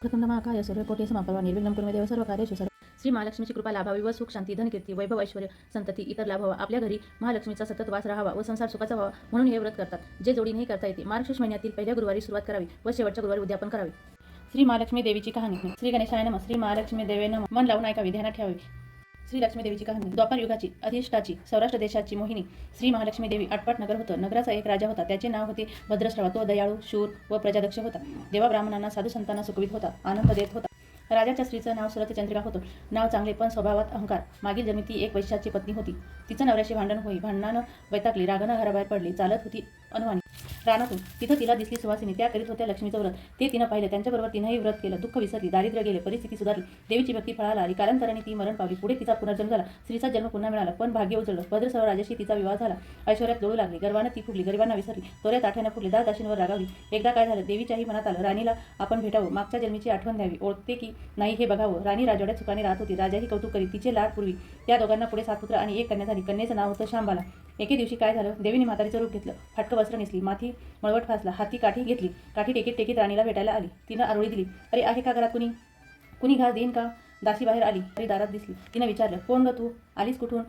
कथम महाकाय सूर्यकोटी समाप्तवा निर्विघ्नं कुरु मे देव सर्व कार्येषु सर्व. श्री महालक्ष्मीची कृपा लाभावी व सुख शांती धन कीर्ती वैभव ऐश्वर्य संतती इतर लाभ व्हावा. आपल्या घरी महालक्ष्मीचा सतत वास राहावा व संसार सुखाचा व्हावा म्हणून हे व्रत करतात. जे जोडीनेही करता येते. मार्गशीर्ष महिन्यातील पहिल्या गुरुवारी सुरुवात करावी व शेवटच्या गुरुवारी उद्यापन करावे. श्री महालक्ष्मी देवीची कहाणी. श्री गणेशाय नमः. श्री महालक्ष्मी देवे नमः. मन लावून ऐकावी, ध्यानात ठेवावी. श्री लक्ष्मी देवीची कहाणी. द्वापार युगाची अधिष्ठाची सौराष्ट्र देशाची मोहिनी श्री महालक्ष्मी देवी. आटपाट नगर होतं. नगराचा एक राजा होता. त्याचे नाव होते भद्रश्रवा. तो दयाळू, शूर व प्रजादक्ष होता. देवा ब्राह्मणांना साधू संतांना सुखवित होता, आनंद देत होता. राजाच्या स्त्रीचं नाव सुरतचंद्रिका होतं. नाव चांगले पण स्वभावात अहंकार. मागील जन्मी ती एक वैश्याची पत्नी होती. तिचं नवऱ्याशी भांडण होई. भांडणानं वैतागली. रागानं घराबाहेर पडली. चालत होती अनुवानी रानातून. तिथं तिला दिसली सुवासिनी. त्या करीत होत्या लक्ष्मीचं व्रत. ते तिनं पाहिलं. त्यांच्याबरोबर तिनंही व्रत केलं. दुःख विसरली, दारिद्र्य गेले, परिस्थिती सुधारली. देवीची भक्ती फळाला आली. कालांतराने ती मरण पावली. पुढे तिचा पुनर्जन्म झाला. स्त्रीचा जन्म पुन्हा मिळाला. पण भाग्य उजळलं. भद्रसव राजाशी तिचा विवाह झाला. ऐश्वर्यात लोळू लागली. गर्वानं ती फुगली. गरिबांना विसरली. तोऱ्यात आठ्यानं फुगली. दासींवर रागावली. एकदा काय झालं, देवीच्याही मनात आलं, राणीला आपण भेटावं, मागच्या जन्मीची आठवण द्यावी, ओळखते की नाही हे बघावं. राणी राजवाड्यात सुखाने राहत होती. राजाही कौतुक करीत. तिचे लाड पूर्वी. त्या दोघांना पुढे 7 पुत्र आणि 1 कन्या झाली. कन्येचं नाव होतं शांबाला. एके दिवशी काय झालं, देवीने म्हातारीचं रूप घेतलं. फाटकं वस्त्र नेसली, माथी मळवट फासला, हाती काठी घेतली. काठी टेकीत टेकीत राणीला भेटायला आली. तिनं आरोळी दिली. अरे आहे का घरात कुणी? कुणी घास देईन का? दासी बाहेर आली. तरी दारात दिसली. तिनं विचारलं, कोण ग तू? आलीस कुठून?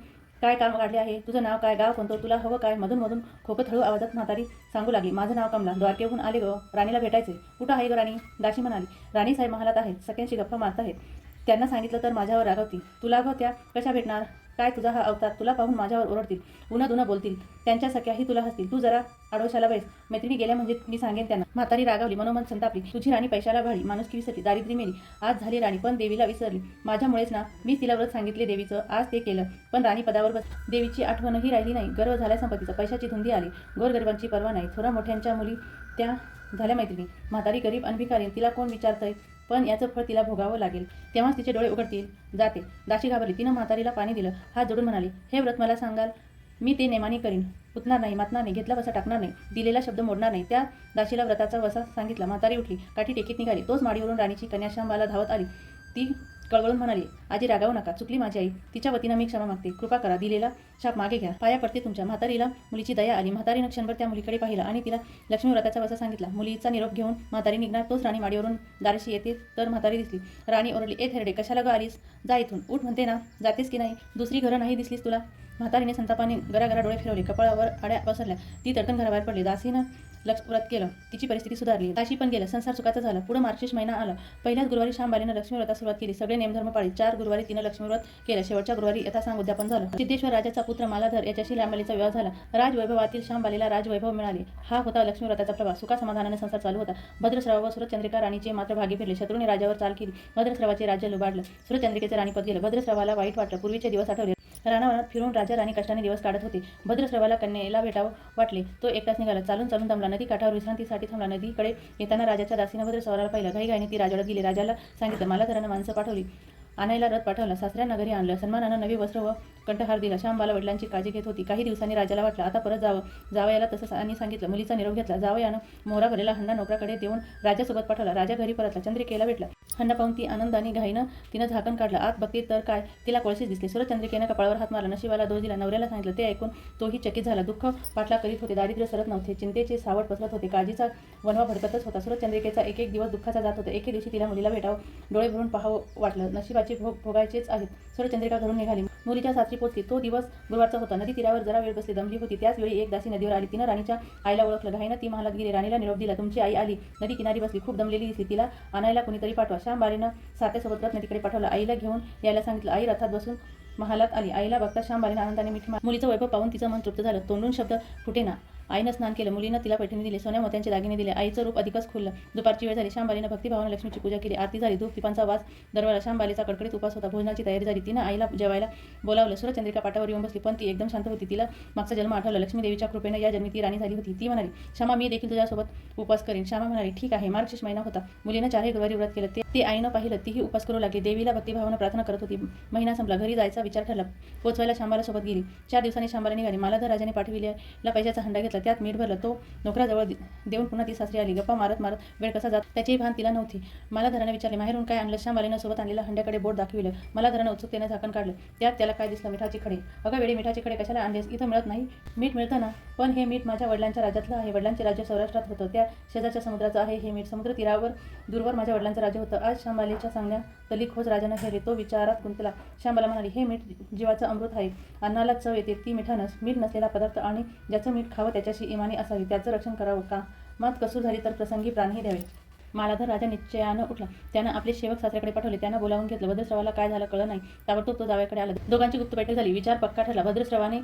काय काम काढले आहे? तुझं नाव काय? गाव कोणतं? तुला हवं काय? मधून मधून खोकत हळू आवाजात म्हातारी सांगू लागली, माझं नाव कमला. द्वारकेहून आले ग. राणीला भेटायचे. कुठं आहे ग राणी? दासी म्हणाली, राणी साहेब महालात आहेत. सख्यांशी गप्पा मारत आहेत. त्यांना सांगितलं तर माझ्यावर रागवतील. तुला ग त्या कशा भेटणार? काय तुझा हा अवतार? तुला पाहून माझ्यावर ओरडतील, उन्हा दुना बोलतील. त्यांच्या सख्याही तुला हसतील. तू जरा आडोशाला बैस. मैत्रिणी गेल्या म्हणजे मी सांगेन त्यांना. म्हातारी रागावली, मनोमन संतापली. तुझी राणी पैशाला भाळी, माणुसकी विसरली, दारिद्र्य मेली. आज झाली राणी पण देवीला विसरली. माझ्यामुळेच ना. मी तिला व्रत सांगितले देवीचं, आज ते केलं, पण राणी पदावर बस. देवीची आठवणही राहिली नाही. गर्व झाल्या संपत्तीचा. पैशाची धुंदी आली. गोरगरिबांची पर्वा नाही. थोरा मोठ्यांच्या मुली त्या झाल्या मैत्रिणी. म्हातारी गरीब अनभिकारी. तिला कोण विचारतंय? पण याचं फळ तिला भोगावं लागेल. तेव्हाच तिचे डोळे उघडतील. जाते. दाशी घाबरली. तिनं म्हातारीला पाणी दिलं. हात जोडून म्हणाली, हे व्रत मला सांगाल? मी ते नेमाने करीन. उतणार नाही, मातणार नाही, घेतला वसा टाकणार नाही, दिलेला शब्द मोडणार नाही. त्या दाशीला व्रताचा वसा सांगितला. म्हातारी उठली, काठी टेकीत निघाली. तोच माडीवरून राणीची कन्या शांबाला धावत आली. ती कळवळून म्हणाली, आजी रागावू नका, चुकली माझी आई. तिच्या वतीनं मी क्षमा मागते. कृपा करा, दिलेला शाप मागे घ्या. पाया पडते तुमच्या. म्हातारीला मुलीची दया आली. म्हातारीनं क्षणभर त्या मुलीकडे पाहिलं आणि तिला लक्ष्मी व्रताचा वसा सांगितला. मुलीचा निरोप घेऊन म्हातारी निघणार. तोच राणी माडीवरून दाराशी येते तर म्हातारी दिसली. राणी ओरडली, ए थेरडे, कशाला ग आलीस? जा इथून. उठ म्हणते ना. जातेस की नाही? दुसरी घरं नाही दिसलीस तुला? म्हातारीने संतापाने गरागरा डोळे फिरवले. कपाळावर आड्या पसरल्या. ती तडकन घराबाहेर पडली. दासीनं व्रत केलं. तिची परिस्थिती सुधारली. दाशी पण गेलं. संसार सुखाचा झाला. पुढे मार्गशीर्ष महिना आला. पहिल्याच गुरुवारी शांबालीनं लक्ष्मी व्रतास सुरुवात केली. सगळे नेमधर्म पाळले. 4 गुरुवारी तिनं लक्ष्मी व्रत केलं. शेवटच्या गुरुवारी यथासांग उद्यापन झालं. सिद्धेश्वर राजाचा पुत्र मालाधर याच्याशी शांबालीचा विवाह झाला. राजवैभवातील शांबालीला राजवैभव मिळाले. हा होता लक्ष्मी व्रताचा प्रवास. सुखा समाधानाने संसार चालू होता. भद्रस्राव व सुरतचंद्रिका राणीचे मात्र भागी फिरले. शत्रूने राजावर चाल केली. भद्रस्रावाचे राज्य लुबाडलं. सुरतचंद्रिकेचे राणीपद गेलं. भद्रस्रावाला वाईट वाटलं. पूर्वीचे दिवस आठवले. रानावनात फिरून राजा राणी कष्टाने दिवस काढत होते. भद्रस्रावाला कन्येला भेटावं वाटले. तो एकटाच निघाला. चालून चालून दमला. नदी काठावर विश्रांतीसाठी थांबला. नदीकडे येताना राजाच्या दासीनं भद्रस्रावाला पाहिलं. घाईघाईने ती राजवाड्यात गेली. राजाला सांगितलं, मालाधरानं माणसं पाठवली, आणायला रथ पाठवला. सासऱ्यांना घरी आणलं. सन्मानानं नवी वस्त्र व कंठहार दिला. शांबाला वडिलांची काळजी घेत होती. काही दिवसांनी राजाला वाटलं, आता परत जावं. जावयाला तसं आणि सांगितलं. मुलीचा निरोप घेतला. जावयानं मोहरा भरलेला हंडा नोकराकडे देऊन राजासोबत पाठवला. राजा घरी परतला. चंद्रिकेला भेटला. हंडा पाहून ती आनंदाने घाईनं तिनं झाकण काढलं. आत बघते तर काय, तिला कोळशीच दिसले. सुरतचंद्रिकेनं कपाळावर हात मारला. नशिबाला दोष दिला. नवऱ्याला सांगितलं. ते ऐकून तोही चकित झाला. दुःख पाठला करीत होते. दारिद्र्य सरत नव्हते. चिंतेचे सावट पसरत होते. काळजीचा वणवा भडकतच होता. सुरतचंद्रिकेचा एक एक दिवस दुःखाचा जात होता. एके दिवशी तिला मुलीला भेटावं, डोळे भरून पाहावं वाटलं. नशिबाचे भोग भोगायचेच आहेत. सुरतचंद्रिका घरून निघाली. मुलीच्या सासरी पोचली. तो दिवस गुरुवारचा होता. नदी तीरावर जरा वेळ बसली. दमली होती. त्याच वेळी एक दासी नदीवर आली. तिनं राणीच्या आईला ओळखलं. घाईनं ती महालात गेली. राणीला निरोप दिला. तुमची आई आली. नदी किनारी बसली. खूप दमलेली दिसली. तिला आणायला कुणीतरी पाठवा. शांबालीनं साथ्यासोबत रथ नदीकडे पाठवलं. आईला घेऊन यायला सांगितलं. आई रथात बसून महालात आली. आईला बघता शांबालीनं आनंदाने मिठी मारली. मुलीचं वैभव पाहून तिचं मन तृप्त झालं. तोंडून शब्द फुटेना. आईनं स्नान केलं. मुलीनं तिला पैठणी दिली. सोन्या मोत्यांचे दागिने दिले. आईचं रूप अधिकच खुललं. दुपारची वेळ झाली. शांबालीनं भक्तिभावानं लक्ष्मीची पूजा केली. आरती झाली. धूप दीपांचा वास दरवळला. शांबालीचा कडकडीत उपास होता. भोजनाची तयारी झाली. तिनं आईला जेवायला बोलावलं. सुरतचंद्रिका पाटावर येऊन बसली. पण ती एकदम शांत होती. तिला मागचा जन्म आठवला. लक्ष्मी देवीच्या कृपेनं या जन्मी ती राणी झाली होती. ती म्हणाली, श्यामा, मी देखील तुझ्यासोबत उपास करेन. श्यामा म्हणाली, ठीक आहे. मार्गशीर्ष महिना होता. मुलीनं 4 गुरुवारी व्रत केलं. ते आईनं पाहिलं. तीही उपास करू लागली. देवीला भक्तिभावानं प्रार्थना करत होती. महिना संपला. घरी जायचा विचार ठरला. पोचवायला शांबाला सोबत गेली. 4 दिवसांनी शांबाला निघाली. मालाधर राजाने पाठविलेला पैशाचा हंडा घेतला. घेतलं, त्यात मीठ भरलं. तो नोकराजवळ देऊन पुन्हा ती सासरी आली. गप्पा मारत मारत वेळ कसा जात त्याचीही भान तिला नव्हती. मालाधराने विचारले, माहेरून काय आणलं? श्यामबाईनं सोबत आणलेल्या हंड्याकडे बोट दाखविलं. मालाधरानं उत्सुकतेने झाकण काढलं. त्यात त्याला काय दिसलं? मिठाचे खडे. अगं वेळी, मिठाचे खडे कशाला आणलेस? इथं मिळत नाही. मीठ मिळतं ना, पण हे मीठ माझ्या वडिलांच्या राज्यातलं आहे. वडिलांचे राज्य सौराष्ट्रात होतं. त्या शेजारच्या समुद्राचं आहे हे मीठ. समुद्र तीरावर दूरवर माझ्या वडिलांचं राज्य होतं. आज श्यामबाईच्या सांगण्यातली खोज राजानं घेतली. तो विचारात गुंतला. श्यामबाला म्हणाली, हे मीठ जीवाचं अमृत आहे. अन्नाला चव येते ती मिठानंच. मीठ नसलेला पदार्थ आणि ज्याचं मीठ खावं त्याच्याशी इमानी असावी. त्याचं रक्षण करावं. कामात कसूर झाली तर प्रसंगी प्राणही द्यावे. मालाधर राजा निश्चयानं उठला. त्यानं आपले सेवक सासऱ्याकडे पाठवले. त्यानं बोलावून घेतलं. भद्रश्रवाला काय झालं कळलं नाही. ताबडतोब तो जावयाकडे आला. दोघांची गुप्त बैठक झाली. विचार पक्का ठरला. भद्रश्रवाने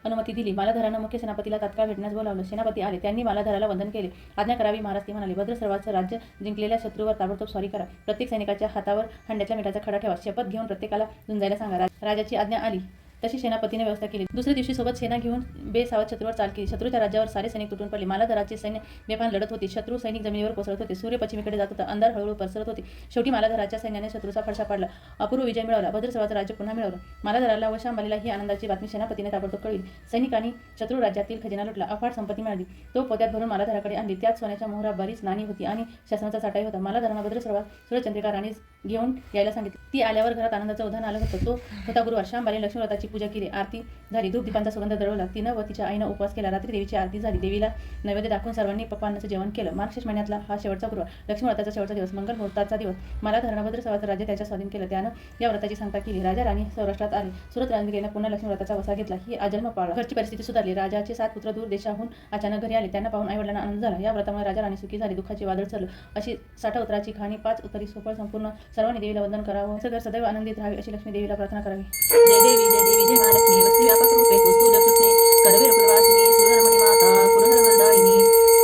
अनुमती दिली. मालाधरानं मुख्य सेनापतीला तात्काळ भेटण्यास बोलावलं. सेनापती आले. त्यांनी मालाधराला वंदन केले. आज्ञा करावी महाराज, ते म्हणाले. भद्रश्रवाचं राज्य जिंकलेल्या शत्रूवर ताबडतोब स्वारी करा. प्रत्येक सैनिकाच्या हातावर हंड्याच्या मिठाचा खडा ठेवा. शपथ घेऊन प्रत्येकाला झुंजायला सांगा. राजाची आज्ञा आली तशी सेनापतीने व्यवस्था केली. दुसऱ्या दिवशी सोबत सेना घेऊन बेसावत शत्रूवर चाल केली. शत्रूच्या राज्यावर सारे सैनिक तुटून पडले. मालाधराचे सैन्य बेफान लढत होते. शत्रू सैनिक जमिनीवर कोसळत होते. सूर्य पश्चिमेकडे जात होता. अंधार हळूहळू पसरत होते. शेवटी मालाधराच्या सैन्याने शत्रूचा फडशा पाडला. अपूर्व विजय मिळवला. भद्रश्रवाचं राज्य पुन्हा मिळवलं. मालाधराला व श्यामबाईला ही आनंदाची बातमी सेनापतीने ताबडतोब कळविली. सैनिकांनी शत्रू राज्यातील खजिना लुटला. अफाट संपत्ती मिळाली. तो पोत्यात भरून मालाधराकडे आणली. त्यात सोन्याच्या मोहरा, बरीच नाणी होती आणि शासनाचा साठाही होता. मालाधरानं भद्रश्रवास सूर्यचंद्रिका राणी घेऊन यायला सांगितले. ती आल्यावर घरात आनंदाचं उधाण आलं होतं. तो होता गुरुवार. श्यामबाईने लक्ष्मीव्रताची पूजा केली. आरती झाली. धूपदीपांचा सुगंध दरवला. तिनं व तिच्या आईनं उपवास केला. रात्री देवीची आरती झाली. देवीला नैवेद्य दाखवून सर्वांनी पक्वान्नाचं जेवण केलं. मार्गशीर्ष महिन्यातला हा शेवटचा गुरुवार, लक्ष्मीव्रताचा शेवटचा दिवस, मंगल मुहूर्ताचा दिवस. मालाधरानं भद्रश्रवाचं राज्य त्याच्या स्वाधीन केलं. त्यानं या व्रताची सांगता केली. राजा राणी सौराष्ट्रात आले. सुरतराजगिरीनं पुन्हा लक्ष्मीव्रताचा वसा घेतला. ही अजन्म पाळला. घरची परिस्थिती सुधारली. राजाचे 7 पुत्र दूर देशाहून अचानक घरी आले. त्यांना पाहून आईवडिलांना आनंद झाला. या व्रतामुळे राजा राणी सुखी झाली. दुःखाचे वादळ सरलं. अशी 60 उतराची कहाणी. 5 उतरी सोपळ संपूर्ण. सर्वांनी देवीला वंदन करावं. घर सदैव आनंदित राहावे अशी लक्ष्मी देवीला प्रार्थना करावी. जय देवी, जय देवी, जय महालक्ष्मी. वस्ती व्यापक रूपे तुस्तु लक्ष्मी. करवीर पुरवासिनी, सुरहरमणि माता, पुरहर वरदायिनी,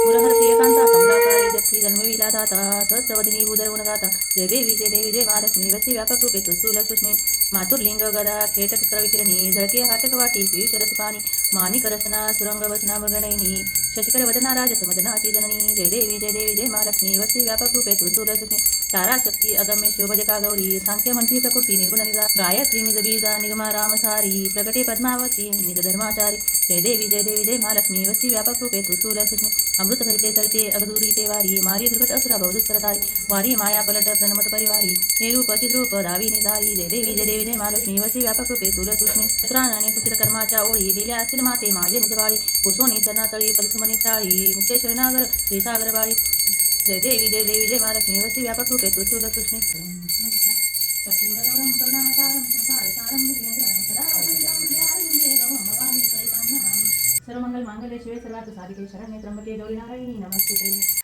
पुरहर प्रियकांता, कमलाकारी, जठी जन्मविला दाता, सहस्रवदिनी भूधर गुणगाता. जय देवी, जय देवी, जय महालक्ष्मी. वस्ती व्यापक रूपे तुस्तु लक्ष्मी. मातुर्लिंग गदा खेटक क्रविकिरणी, झळके हाटक वाटी, पियुष रसपानी, माणिक रसना, सुरंग वसना मृगणयनी, शशिकर वदना राजसमदनाची जननी. जय देवी, जय देवी, जय महालक्ष्मी. वस्ती व्यापक रूपे तुस्तु लक्ष्मी. तारा शक्ती अगम्य शोभजका गौरी, सांख्य मंत्री प्रकृती निर्गुण निजा, गायत्री निज बीजा निगमा रामसारी, प्रकटे पद्मावती निज धर्माचारी. जय देवी, जय देवी, जय महालक्ष्मी. वस्ती व्यापक रूपे तुस्तु लक्ष्मी. अमृत भरिते सरिते अगदुरी ते वारी, मारी दुर्गट असुरा बहुदुस्तरधारी, वारी माया पलट प्रणमत परिवारी, हे रूप चिद्रूप दावी निधारी. जय देवी, जय देवी, जय महालक्ष्मी. वस्ती व्यापक रूपे तुल सुष्मी. प्राणाने कुचित कर्माच्या ओळी दिल्या असतील माते माझे निजवाळी, कुसोनी चरणातळी पदसुमनी टाळी, मुक्तेश्वर नागर श्रीसागर बाळी. जय देवी, जय देवी, जय महालक्ष्मी. वस्ती व्यापक रूपे तुल सुष्मी. सर्वमंगल मांगल्ये शिवे सर्वार्थ साधिके शरण्ये त्र्यंबके गौरी नारायणी नमस्ते.